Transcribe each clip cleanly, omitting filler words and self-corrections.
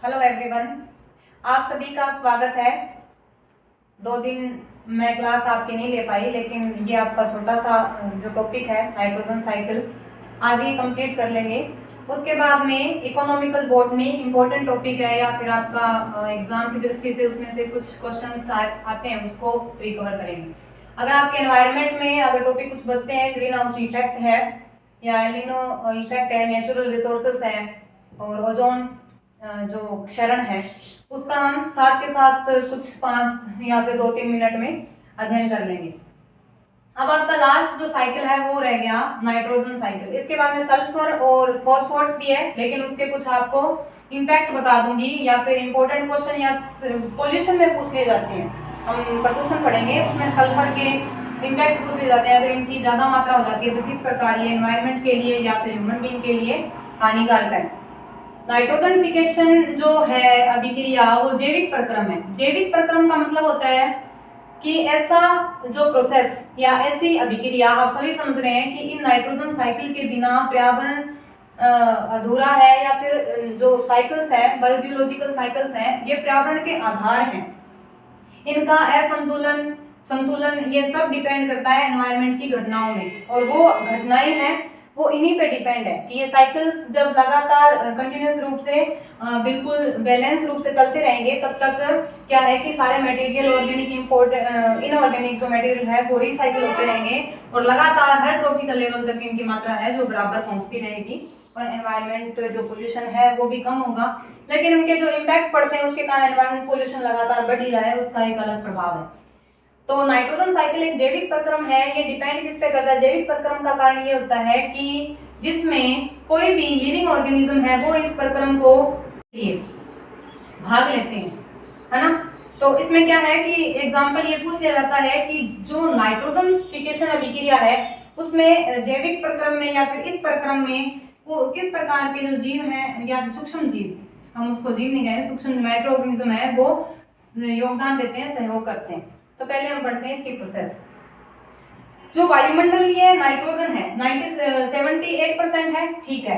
Hello everyone, आप सभी का स्वागत है। 2 दिन मैं क्लास आपकी नहीं ले पाई, लेकिन ये आपका छोटा सा जो टॉपिक है नाइट्रोजन साइकिल आज ही कंप्लीट कर लेंगे। उसके बाद में इकोनॉमिकल बॉटनी इम्पोर्टेंट टॉपिक है, या फिर आपका एग्जाम की दृष्टि से उसमें से कुछ क्वेश्चंस आते हैं, उसको रिकवर करेंगे। अगर आपके एनवायरनमेंट में अगर टॉपिक कुछ बचते हैं, ग्रीन हाउस इफेक्ट है या एलिनो इफेक्ट है, नेचुरल रिसोर्सेस है और ओजोन जो क्षरण है, उसका हम साथ के साथ कुछ 5 या फिर 2-3 मिनट में अध्ययन कर लेंगे। अब आपका लास्ट जो साइकिल है वो रह गया नाइट्रोजन साइकिल। इसके बाद में सल्फर और फॉस्फोरस भी है, लेकिन उसके कुछ आपको इम्पैक्ट बता दूंगी, या फिर इंपॉर्टेंट क्वेश्चन या पॉल्यूशन में पूछ लिए जाते हैं। हम प्रदूषण पढ़ेंगे, उसमें सल्फर के इम्पैक्ट पूछ लिए जाते हैं। अगर इनकी ज्यादा मात्रा हो जाती है तो किस प्रकार ये एनवायरनमेंट के लिए या फिर ह्यूमन बीइंग के लिए हानिकारक है। नाइट्रोजनिफिकेशन जो है अभिक्रिया, वो जैविक प्रक्रम है। जैविक प्रक्रम का मतलब होता है कि ऐसा जो प्रोसेस या ऐसी अभिक्रिया, आप सभी समझ रहे हैं कि इन नाइट्रोजन साइकिल के बिना पर्यावरण अधूरा है, या फिर जो साइकिल्स है, बायोजियोलॉजिकल साइकिल्स हैं, ये पर्यावरण के आधार हैं। इनका असंतुलन संतुलन ये सब डिपेंड करता है एनवायरनमेंट की घटनाओं में, और वो घटनाएं हैं वो इन्हीं पे डिपेंड है कि ये साइकिल्स जब लगातार कंटिन्यूस रूप से बिल्कुल बैलेंस रूप से चलते रहेंगे, तब तक क्या है कि सारे मटेरियल ऑर्गेनिक इनऑर्गेनिक जो मटेरियल है वो रिसाइकिल होते रहेंगे, और लगातार हर ट्रॉपिकल लेवल तक इनकी मात्रा है जो बराबर पहुंचती रहेगी, और एनवायरनमेंट जो पोल्यूशन है वो भी कम होगा। लेकिन उनके जो इम्पैक्ट पड़ते हैं उसके कारण एनवायरनमेंट पोल्यूशन लगातार बढ़ ही रहा है, उसका एक अलग प्रभाव है। तो नाइट्रोजन साइकिल एक जैविक प्रक्रम है। ये डिपेंड किस पे करता है? जैविक प्रक्रम का कारण ये होता है कि जिसमें कोई भी लिविंग ऑर्गेनिज्म है वो इस प्रक्रम को लिए भाग लेते हैं, है ना। तो इसमें क्या है कि एग्जांपल ये पूछ लिया जाता है कि जो नाइट्रोजनिफिकेशन अभिक्रिया है उसमें जैविक प्रक्रम में या फिर इस प्रक्रम में वो किस प्रकार के जो जीव हैं या सूक्ष्म जीव, हम उसको जीव नहीं कहें, सूक्ष्म माइक्रो ऑर्गेनिज्म है, वो योगदान देते हैं, सहयोग करते हैं। तो पहले हम पढ़ते हैं इसकी प्रोसेस। जो वायुमंडलीय नाइट्रोजन है 78% है, ठीक है।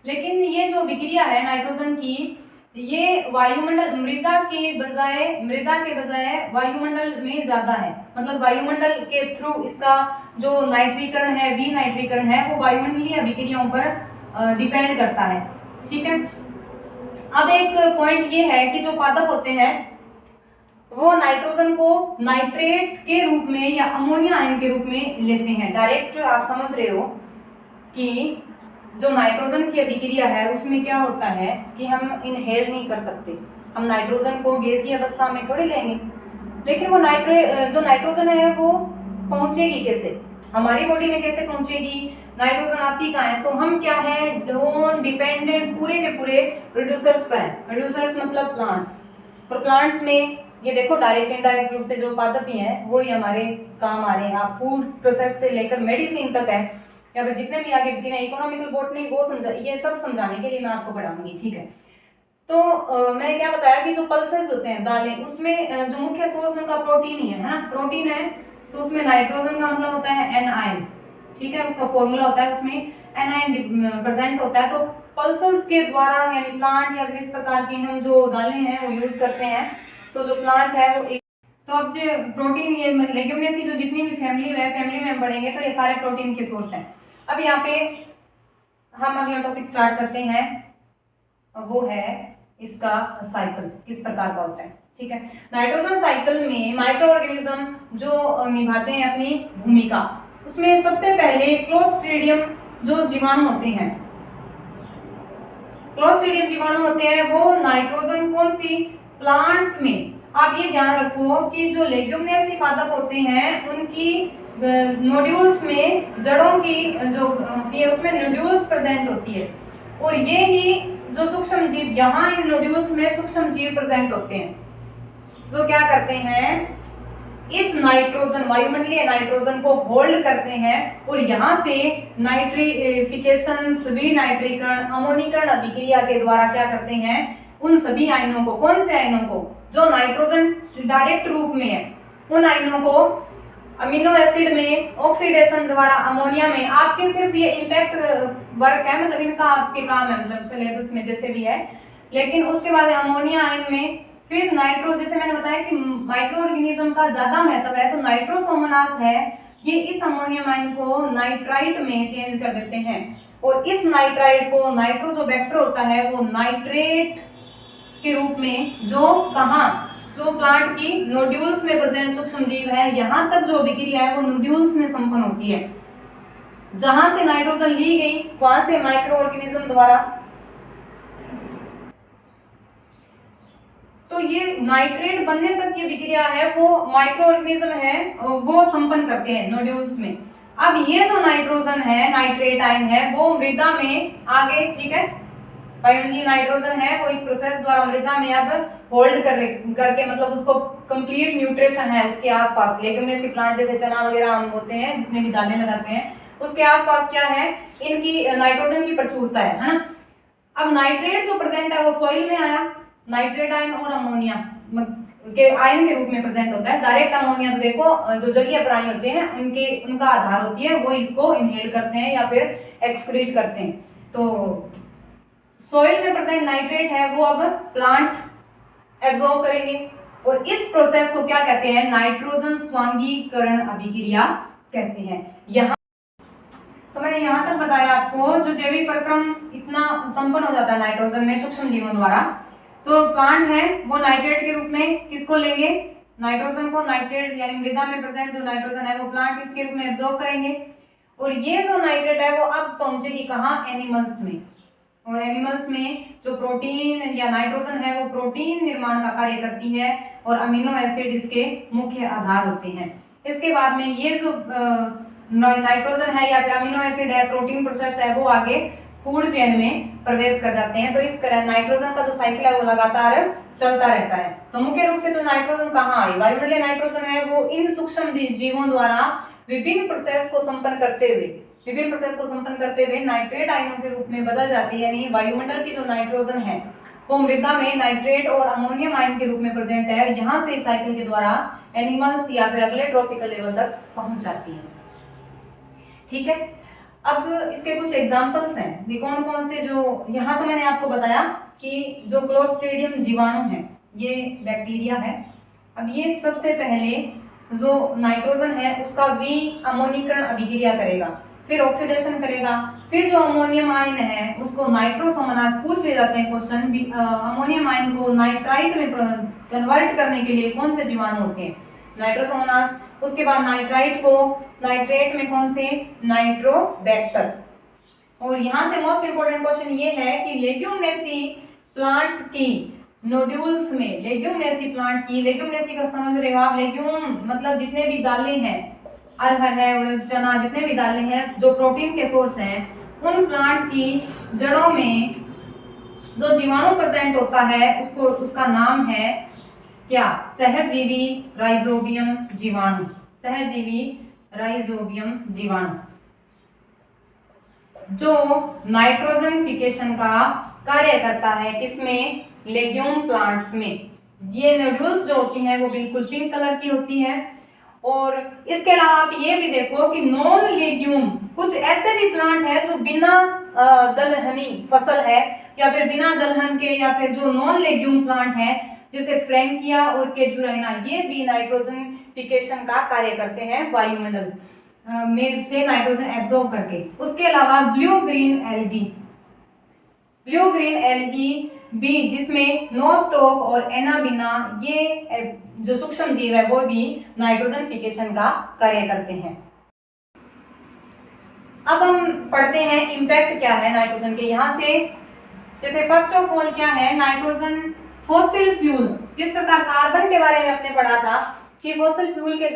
लेकिन ये जो विक्रिया है नाइट्रोजन की, ये वायुमंडल मृदा के बजाय वायुमंडल में ज्यादा है। मतलब वायुमंडल के थ्रू इसका जो नाइट्रीकरण है, विनाइट्रीकरण है, वो वायुमंडलीय अभिक्रियाओं पर डिपेंड करता है, ठीक है। अब एक पॉइंट ये है कि जो पादप होते हैं वो नाइट्रोजन को नाइट्रेट के रूप में या अमोनिया आयन के रूप में लेते हैं डायरेक्ट। आप समझ रहे हो कि जो नाइट्रोजन की अभिक्रिया है उसमें क्या होता है कि हम इनहेल नहीं कर सकते। हम नाइट्रोजन को गैसीय अवस्था में थोड़ी लेंगे, लेकिन वो जो नाइट्रोजन है वो पहुंचेगी कैसे, हमारी बॉडी में कैसे पहुंचेगी? नाइट्रोजन आती कहाँ है? तो हम क्या है, नॉन डिपेंडेंट पूरे के पूरे प्रोड्यूसर्स पर हैं। प्रोड्यूसर्स मतलब प्लांट्स, और प्लांट्स में ये देखो डायरेक्ट इनडायरेक्ट रूप से जो पादप ही हैं वो ही हमारे काम आ रहे हैं। आप फूड प्रोसेस से लेकर मेडिसिन तक है, या फिर जितने भी आगे दिन इकोनॉमिकल बॉटनी वो ये सब समझाने के लिए मैं आपको पढ़ाऊंगी, ठीक है। तो मैंने क्या बताया कि जो पल्सेस होते हैं दालें, उसमें जो मुख्य सोर्स उनका प्रोटीन ही है ना, प्रोटीन है। तो उसमें नाइट्रोजन का मतलब होता है एन आयन, ठीक है, उसका फॉर्मूला होता है, उसमें एन आयन प्रेजेंट होता है। तो पल्सेस के द्वारा यानी प्लांट या फिर इस प्रकार की हम जो दालें हैं वो यूज करते हैं। तो जो प्लांट है वो तो अब जो प्रोटीन, ये लेग्यूमिनेसी जो जितनी भी फैमिली में हम पढ़ेंगे तो ये सारे प्रोटीन के सोर्स हैं। अब यहाँ पे हम अगला टॉपिक स्टार्ट करते हैं, वो है इसका साइकिल किस प्रकार का होता है, ठीक है। नाइट्रोजन साइकिल में माइक्रो ऑर्गेनिज्म जो निभाते हैं अपनी भूमिका, उसमें सबसे पहले क्लोस्ट्रीडियम जो जीवाणु होते हैं, क्लोस्ट्रीडियम जीवाणु होते हैं, वो नाइट्रोजन कौन सी प्लांट में, आप ये ध्यान रखो कि जो लेग्यूमिनेसी पादप होते हैं उनकी नोड्यूल्स में, जड़ों की जो होती है उसमें नोड्यूल्स प्रेजेंट होती है, और ये ही जो सूक्ष्म जीव, यहाँ इन नोड्यूल्स में सूक्ष्म जीव प्रेजेंट होते हैं, जो क्या करते हैं, इस नाइट्रोजन वायुमंडलीय नाइट्रोजन को होल्ड करते हैं, और यहाँ से नाइट्रिफिकेशन, विनाइट्रीकरण, अमोनीकरण अभिक्रिया के द्वारा क्या करते हैं, उन सभी आयनों को, कौन से आयनों को, जो नाइट्रोजन डायरेक्ट रूप में है, उन आयनों को अमीनो एसिड में ऑक्सीडेशन द्वारा अमोनिया में, आपके सिर्फ ये इम्पैक्ट वर्क है, मतलब इनका आपके काम है, मतलब सिलेबस में जैसे भी है, लेकिन उसके बाद अमोनिया आयन में फिर नाइट्रो, जैसे मैंने बताया कि माइक्रो ऑर्गेनिज्म का ज्यादा महत्व है, तो नाइट्रोसोमोनास है ये इस अमोनियम आयन को नाइट्राइट में चेंज कर देते हैं, और इस नाइट्राइट को नाइट्रो जो वेक्टर होता है वो नाइट्रेट के रूप में, जो कहाँ, जो प्लांट की नोड्यूल्स में प्रेजेंट सूक्ष्म जीव है, यहाँ तक जो अभिक्रिया है वो नोड्यूल्स में संपन्न होती है। जहां से नाइट्रोजन ली गई वहां से माइक्रो ऑर्गेनिज्म द्वारा, तो ये नाइट्रेट बनने तक की अभिक्रिया है वो माइक्रो ऑर्गेनिज्म है वो संपन्न करते हैं नोड्यूल्स में। अब ये जो नाइट्रोजन है, नाइट्रेट आयन है, वो मृदा में आगे, ठीक है, वायुमंडलीय नाइट्रोजन है वो इस प्रोसेस द्वारा मृदा में अब होल्ड करके, मतलब उसको कंप्लीट न्यूट्रिशन है उसके आसपास, लेग्यूमिनेसी प्लांट जैसे चना वगैरह हम होते हैं, जितने भी दालें लगाते हैं, उसके आसपास क्या है, इनकी नाइट्रोजन की प्रचुरता है ना। अब नाइट्रेट जो प्रेजेंट है वो सॉइल में आया, नाइट्रेट आयन और अमोनिया के आयन के रूप में प्रेजेंट होता है। डायरेक्ट अमोनिया तो देखो जो जलीय प्राणी होते हैं उनका आधार होती है, वो इसको इनहेल करते हैं या फिर एक्सक्रीट करते हैं। तो सॉइल में प्रेजेंट नाइट्रेट है वो अब प्लांट एब्जॉर्ब करेंगे, और इस प्रोसेस को क्या कहते हैं, नाइट्रोजन स्वांगीकरण अभिक्रिया कहते हैं। यहाँ तो मैंने यहाँ तक बताया आपको, जो जैविक परिक्रम इतना संपन्न हो जाता है नाइट्रोजन में सूक्ष्म जीवों द्वारा, तो प्लांट है वो नाइट्रेट के रूप में किसको लेंगे, नाइट्रोजन को, नाइट्रेट यानी मृदा में प्रेजेंट जो नाइट्रोजन है वो प्लांट इसके रूप में एब्जॉर्ब करेंगे, और ये जो नाइट्रेट है वो अब पहुंचेगी कहाँ, एनिमल्स में, और एनिमल्स में जो प्रोटीन या नाइट्रोजन है वो प्रोटीन निर्माण का कार्य करती है, और अमीनो एसिड इसके मुख्य आधार होते हैं। इसके बाद में ये जो नाइट्रोजन है या फिर अमीनो एसिड है, प्रोटीन प्रोसेस है, वो आगे फूड चेन में प्रवेश कर जाते हैं। तो इस तरह नाइट्रोजन का जो साइकिल है वो लगातार चलता रहता है। तो मुख्य रूप से तो नाइट्रोजन कहाँ आई, वायुमंडलीय नाइट्रोजन है वो इन सूक्ष्म जीवों द्वारा विभिन्न प्रोसेस को संपन्न करते हुए नाइट्रेट आयनों के रूप में बदल जाती है, यानी वायुमंडल की जो नाइट्रोजन है वो मृदा में नाइट्रेट और अमोनियम आयन के रूप में प्रेजेंट है, और यहाँ से इस साइकिल के द्वारा एनिमल्स या फिर अगले ट्रॉपिकल लेवल तक पहुंच जाती है। ठीक है, अब इसके कुछ एग्जांपल्स हैं भी कौन कौन से, जो यहाँ तो मैंने आपको बताया कि जो क्लोस्ट्रीडियम जीवाणु है ये बैक्टीरिया है। अब ये सबसे पहले जो नाइट्रोजन है उसका विअमोनीकरण अभिक्रिया करेगा, फिर ऑक्सीडेशन करेगा, फिर जो अमोनियम आयन है उसको नाइट्रोसोमोनास, पूछ ले जाते हैं क्वेश्चन, अमोनियम आयन को नाइट्राइट में कन्वर्ट करने के लिए कौन से जीवाणु होते हैं, नाइट्रोसोमोनास। उसके बाद नाइट्राइट को नाइट्रेट में कौन से, नाइट्रोबैक्टर। और यहाँ से मोस्ट इंपोर्टेंट क्वेश्चन ये है कि लेग्यूमिनेसी प्लांट की नोड्यूल्स में, लेग्यूमिनेसी प्लांट की, लेग्यूमिनेसी का समझ रहे हो आप, लेग्यूम मतलब जितने भी दालें हैं, अरहर है, उड़द, चना, जितने भी दालें हैं जो प्रोटीन के सोर्स हैं, उन प्लांट की जड़ों में जो जीवाणु प्रेजेंट होता है उसका नाम है क्या, सहजीवी राइजोबियम जीवाणु, सहजीवी राइजोबियम जीवाणु, जो नाइट्रोजन फिकेशन का कार्य करता है किसमें, लेग्यूम प्लांट्स में। ये नोड्यूल्स जो होती हैं वो बिल्कुल पिंक कलर की होती है। और इसके अलावा आप ये भी देखो कि नॉन लेग्यूम कुछ ऐसे भी प्लांट है जो बिना दलहनी फसल है या फिर बिना दलहन के, या फिर जो नॉन लेग्यूम प्लांट है जैसे फ्रैंकिया और केजुराइना, ये भी नाइट्रोजन फिकेशन का कार्य करते हैं वायुमंडल में से नाइट्रोजन एब्जॉर्ब करके। उसके अलावा ब्लू ग्रीन एल्गी भी, जिसमें नोस्टॉक और एनाबिना, ये जो सूक्ष्म जीव है वो भी नाइट्रोजन फिकेशन का कार्य करते हैं। अब हम पढ़ते हैं इम्पैक्ट क्या है नाइट्रोजन के। यहाँ से जैसे फर्स्ट ऑफ ऑल क्या है, नाइट्रोजन फॉसिल फ्यूल, जिस प्रकार कार्बन के बारे में आपने पढ़ा था कि फॉसिल फ्यूल के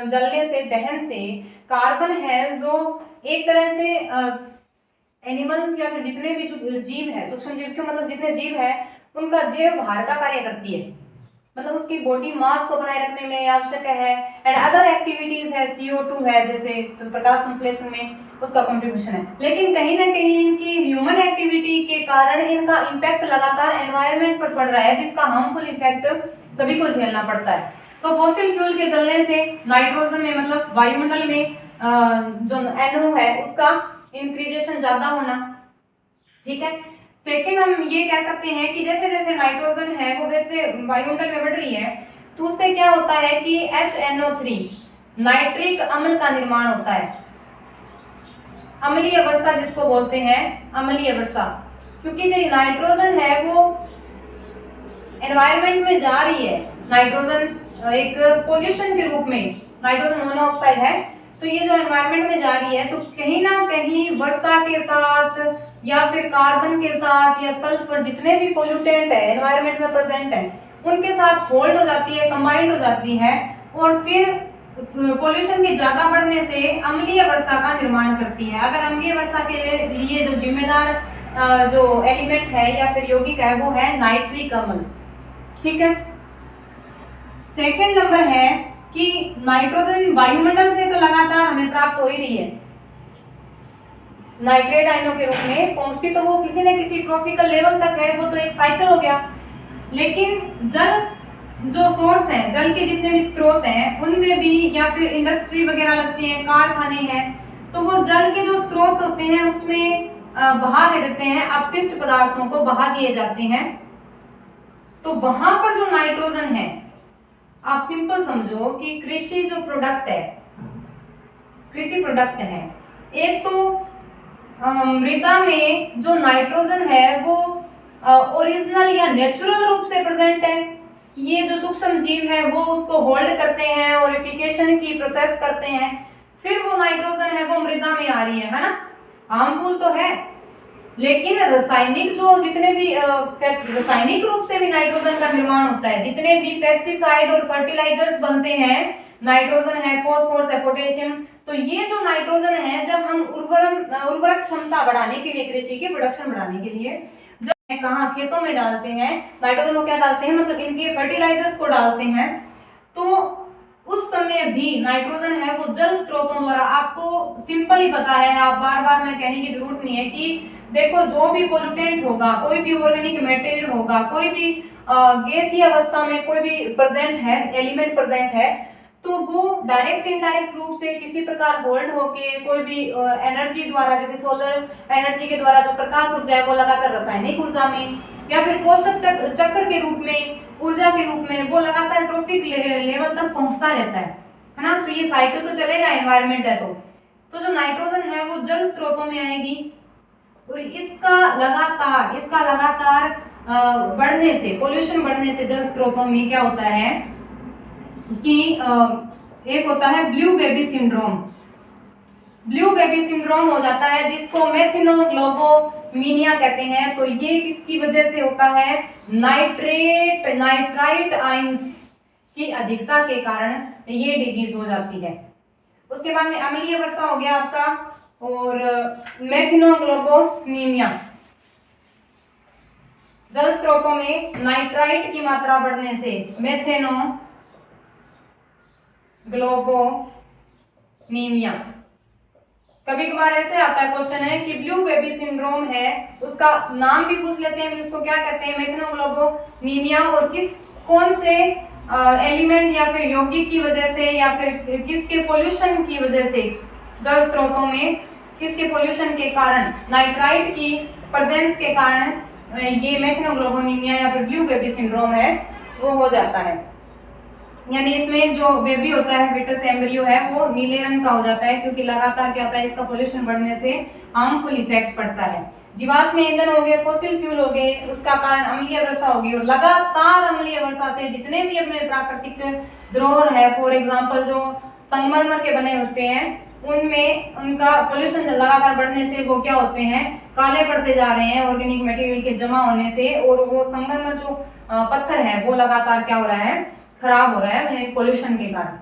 जलने से, दहन से कार्बन है जो एक तरह से एनिमल्स या फिर जितने भी जीव है, सूक्ष्म जीव के मतलब जितने जीव है उनका जैव भार का कार्य करती है, मतलब उसकी बॉडी मास को बनाए रखने में आवश्यक है। एंड अदर एक्टिविटीज है, CO2 है, जैसे तो प्रकाश संश्लेषण में उसका कंट्रीब्यूशन है। लेकिन कहीं ना कहीं इनकी ह्यूमन एक्टिविटी के कारण इनका इम्पैक्ट लगातार एनवायरनमेंट पर पड़ रहा है, जिसका हार्मफुल इफेक्ट सभी को झेलना पड़ता है। तो फॉसिल फ्यूल के जलने से नाइट्रोजन में, मतलब वायुमंडल में जो NO है उसका इंक्रीजेशन ज्यादा होना, ठीक है। सेकेंड हम ये कह सकते हैं कि जैसे जैसे नाइट्रोजन है वो वैसे वायुमंडल में बढ़ रही है, तो उससे क्या होता है कि HNO3 नाइट्रिक अम्ल का निर्माण होता है। अम्लीय वर्षा जिसको बोलते हैं, अम्लीय वर्षा, क्योंकि जो नाइट्रोजन है वो एनवायरनमेंट में जा रही है। नाइट्रोजन एक पोल्यूशन के रूप में नाइट्रोजन मोनोऑक्साइड है, तो ये जो एनवायरनमेंट में जा रही है तो कहीं ना कहीं वर्षा के साथ या फिर कार्बन के साथ या सल्फर, जितने भी पोल्यूटेंट है एनवायरनमेंट में प्रेजेंट है, उनके साथ होल्ड हो जाती है, कंबाइंड हो जाती है, और फिर पोल्यूशन के ज्यादा बढ़ने से अम्लीय वर्षा का निर्माण करती है। अगर अम्लीय वर्षा के लिए जो जिम्मेदार जो एलिमेंट है या फिर यौगिक है वो है नाइट्रिक अम्ल। ठीक है। सेकंड नंबर है कि नाइट्रोजन वायुमंडल से तो लगातार हमें प्राप्त हो ही रही है, नाइट्रेट आयनों के रूप में पहुंचती तो वो किसी न किसी ट्रॉपिकल लेवल तक है, वो तो एक साइकिल हो गया। लेकिन जल जो सोर्स है, जल के जितने भी स्रोत हैं उनमें भी, या फिर इंडस्ट्री वगैरह लगती है, कारखाने हैं, तो वो जल के जो स्रोत होते हैं उसमें बहा दे देते हैं, अपशिष्ट पदार्थों को बहा दिए जाते हैं। तो वहां पर जो नाइट्रोजन है, आप सिंपल समझो कि कृषि जो प्रोडक्ट है, कृषि प्रोडक्ट है, एक तो मृदा में जो नाइट्रोजन है वो ओरिजिनल या नेचुरल रूप से प्रेजेंट है। ये जो सूक्ष्म जीव है वो उसको होल्ड करते हैं, ओरिफिकेशन की प्रोसेस करते हैं, फिर वो नाइट्रोजन है वो मृदा में आ रही है ना। हार्मफुल तो है, लेकिन रासायनिक जो जितने भी रासायनिक रूप से भी नाइट्रोजन का निर्माण होता है, जितने भी पेस्टिसाइड और फर्टिलाइजर्स बनते हैं, नाइट्रोजन है, फॉस्फोरस है, पोटेशियम, तो ये जो नाइट्रोजन है जब हम उर्वरक क्षमता बढ़ाने के लिए, कृषि की प्रोडक्शन बढ़ाने के लिए जब कहाँ खेतों में डालते हैं नाइट्रोजन को, क्या डालते हैं, मतलब इनके फर्टिलाइजर्स को डालते हैं, तो उस समय भी नाइट्रोजन है वो जल स्रोतों द्वारा, आपको सिंपल ही पता है, आप बार बार मैं कहने की जरूरत नहीं है कि देखो जो भी पोल्यूटेंट होगा, कोई भी ऑर्गेनिक मटेरियल होगा, कोई भी गैसीय अवस्था में कोई भी प्रेजेंट है, एलिमेंट प्रेजेंट है, तो वो डायरेक्ट इनडायरेक्ट रूप से किसी प्रकार होल्ड होके कोई भी एनर्जी द्वारा, जैसे सोलर एनर्जी के द्वारा जो प्रकाश ऊर्जा है वो लगातार रासायनिक ऊर्जा में या फिर पोषक चक्र के रूप में, ऊर्जा के रूप में वो लगातार ट्रॉपिक लेवल तक पहुंचता रहता है ना। तो ये साइकिल तो चलेगा, एनवायरनमेंट है तो जो नाइट्रोजन है वो जल स्रोतों में आएगी, और इसका लगातार बढ़ने से, पोल्यूशन बढ़ने से जल स्रोतों में क्या होता है कि एक होता है blue baby syndrome. Blue baby syndrome हो जाता है जिसको मेथिनोग्लोबोमिनिया कहते हैं। तो ये किसकी वजह से होता है, नाइट्राइट आयंस की अधिकता के कारण ये डिजीज हो जाती है। उसके बाद में अम्लीय वर्षा हो गया आपका, और मेथिनोग्लोबोमिनिया, जल स्रोतों में नाइट्राइट की मात्रा बढ़ने से मेथिनोग्लोबोमिनिया। कभी कभार ऐसे आता है क्वेश्चन है कि ब्लू बेबी सिंड्रोम है, उसका नाम भी पूछ लेते हैं, उसको क्या कहते हैं, मेथिनोग्लोबोमिनिया, और कौन से एलिमेंट या फिर यौगिक की वजह से या फिर किसके पोल्यूशन की वजह से, जल स्रोतों में किसके पोल्यूशन के कारण, नाइट्राइट की प्रेजेंस के कारण ये मेथिनोग्लोबोमिनिया या फिर ब्लू बेबी सिंड्रोम है वो हो जाता है। यानी इसमें जो बेबी होता है, फिटस एम्ब्रियो है, वो नीले रंग का हो जाता है, क्योंकि लगातार क्या होता है, इसका पोल्यूशन बढ़ने से हार्मफुल इफेक्ट पड़ता है। जीवाश्म ईंधन हो गए, फॉसिल फ्यूल हो गए, उसका कारण अम्लीय वर्षा होगी, और लगातार अम्लीय वर्षा से जितने भी अपने प्राकृतिक धरोहर है, फॉर एग्जाम्पल जो संगमरमर के बने होते हैं, उनमें उनका पोल्यूशन लगातार बढ़ने से वो क्या होते हैं, काले पड़ते जा रहे हैं ऑर्गेनिक मटेरियल के जमा होने से, और वो संगमरमर जो पत्थर है वो लगातार क्या हो रहा है, खराब हो रहा है पोल्यूशन के कारण।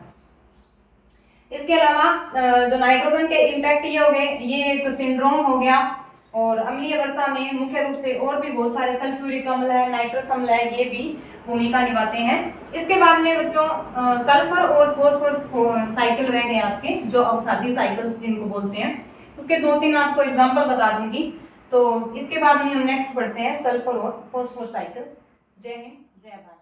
इसके अलावा जो नाइट्रोजन के इम्पैक्ट ये हो गए, ये एक सिंड्रोम हो गया, और अम्लीय वर्षा में मुख्य रूप से और भी बहुत सारे सल्फ्यूरिक अम्ल है, नाइट्रस अम्ल है, ये भी भूमिका निभाते हैं। इसके बाद में बच्चों सल्फर और फॉस्फोरस साइकिल रह गए आपके, जो अवसादी साइकिल्स जिनको बोलते हैं, उसके 2-3 आपको एग्जाम्पल बता दूंगी। तो इसके बाद में हम नेक्स्ट पढ़ते हैं सल्फर और फॉस्फोरस साइकिल। जय हिंद, जय भारत।